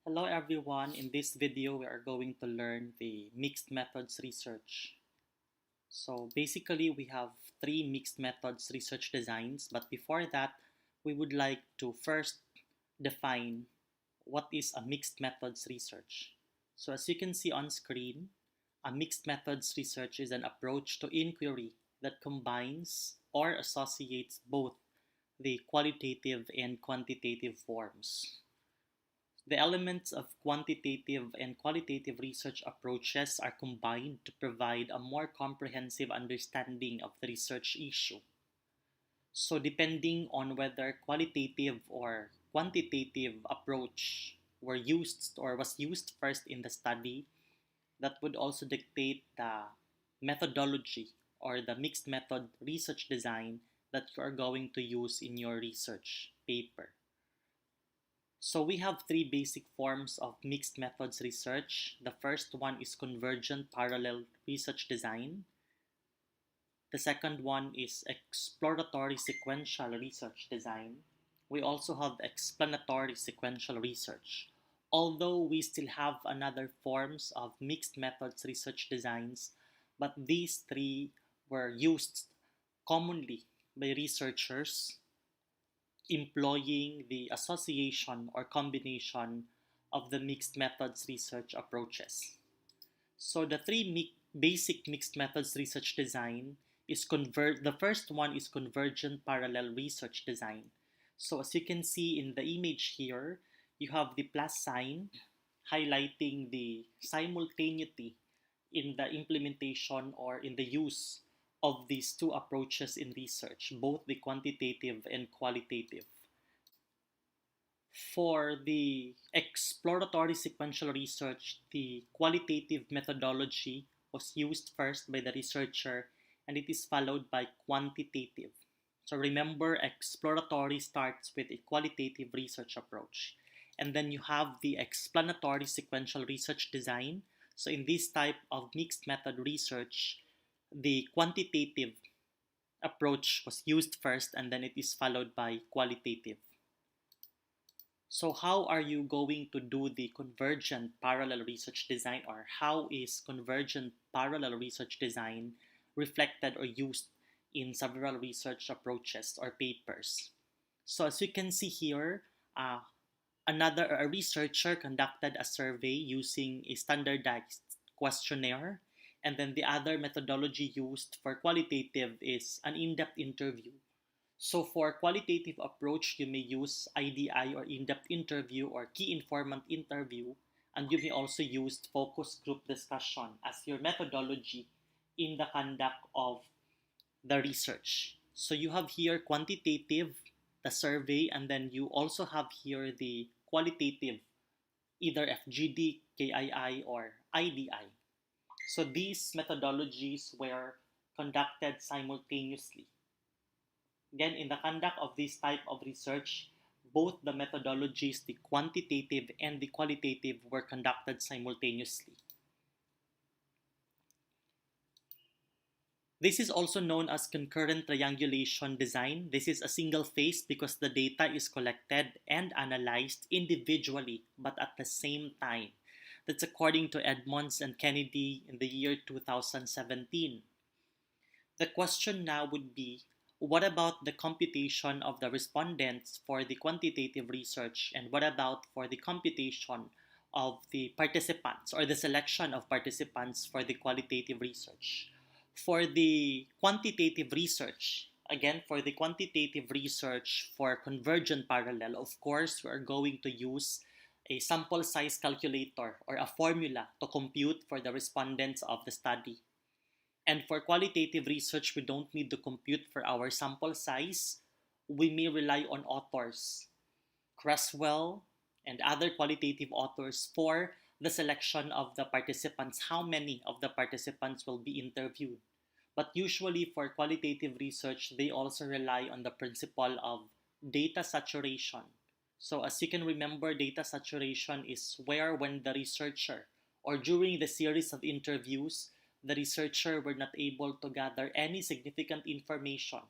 Hello everyone, in this video we are going to learn the mixed methods research. So basically we have three mixed methods research designs, but before that we would like to first define what is a mixed methods research. So as you can see on screen, a mixed methods research is an approach to inquiry that combines or associates both the qualitative and quantitative forms. The elements of quantitative and qualitative research approaches are combined to provide a more comprehensive understanding of the research issue. So, depending on whether qualitative or quantitative approach were used or was used first in the study, that would also dictate the methodology or the mixed method research design that you are going to use in your research paper. So we have three basic forms of mixed methods research. The first one is convergent parallel research design. The second one is exploratory sequential research design. We also have explanatory sequential research. Although we still have another forms of mixed methods research designs, but these three were used commonly by researchers employing the association or combination of the mixed methods research approaches. So the basic mixed methods research design is the first one is convergent parallel research design. So as you can see in the image here, you have the plus sign highlighting the simultaneity in the implementation or in the use of these two approaches in research, both the quantitative and qualitative. For the exploratory sequential research, the qualitative methodology was used first by the researcher and it is followed by quantitative. So remember, exploratory starts with a qualitative research approach. And then you have the explanatory sequential research design. So in this type of mixed method research, the quantitative approach was used first and then it is followed by qualitative. So how are you going to do the convergent parallel research design, or how is convergent parallel research design reflected or used in several research approaches or papers? So as you can see here, a researcher conducted a survey using a standardized questionnaire, and then the other methodology used for qualitative is an in-depth interview. So for qualitative approach, you may use IDI or in-depth interview or key informant interview, and you may also use focus group discussion as your methodology in the conduct of the research. So you have here quantitative, the survey, and then you also have here the qualitative, either FGD, KII, or IDI. So these methodologies were conducted simultaneously. Again, in the conduct of this type of research, both the methodologies, the quantitative and the qualitative, were conducted simultaneously. This is also known as concurrent triangulation design. This is a single phase because the data is collected and analyzed individually but at the same time. That's according to Edmonds and Kennedy in the year 2017. The question now would be, what about the computation of the respondents for the quantitative research, and what about for the computation of the participants or the selection of participants for the qualitative research? For the quantitative research, again, for the quantitative research for convergent parallel, of course, we are going to use a sample size calculator or a formula to compute for the respondents of the study. And for qualitative research, we don't need to compute for our sample size. We may rely on authors, Creswell, and other qualitative authors for the selection of the participants, how many of the participants will be interviewed. But usually for qualitative research, they also rely on the principle of data saturation. So as you can remember, data saturation is where when the researcher or during the series of interviews, the researcher were not able to gather any significant information.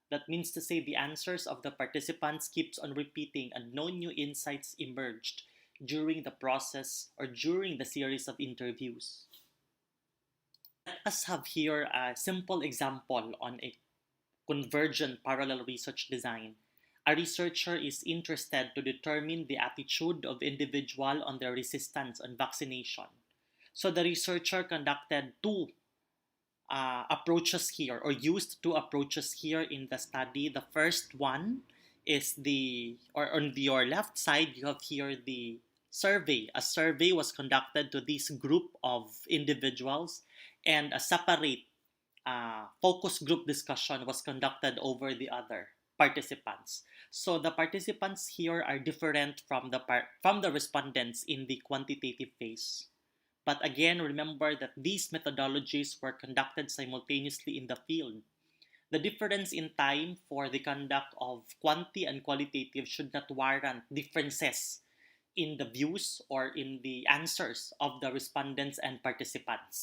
That means to say the answers of the participants keeps on repeating and no new insights emerged. during the process or during the series of interviews. Let us have here a simple example on a convergent parallel research design. A researcher is interested to determine the attitude of individual on their resistance on vaccination. So the researcher conducted two approaches here, or used two approaches here in the study. The first one is or on your left side, you have here the survey. A survey was conducted to this group of individuals, and a separate focus group discussion was conducted over the other participants. So the participants here are different from from the respondents in the quantitative phase. But again, remember that these methodologies were conducted simultaneously in the field. The difference in time for the conduct of quanti and qualitative should not warrant differences in the views or in the answers of the respondents and participants.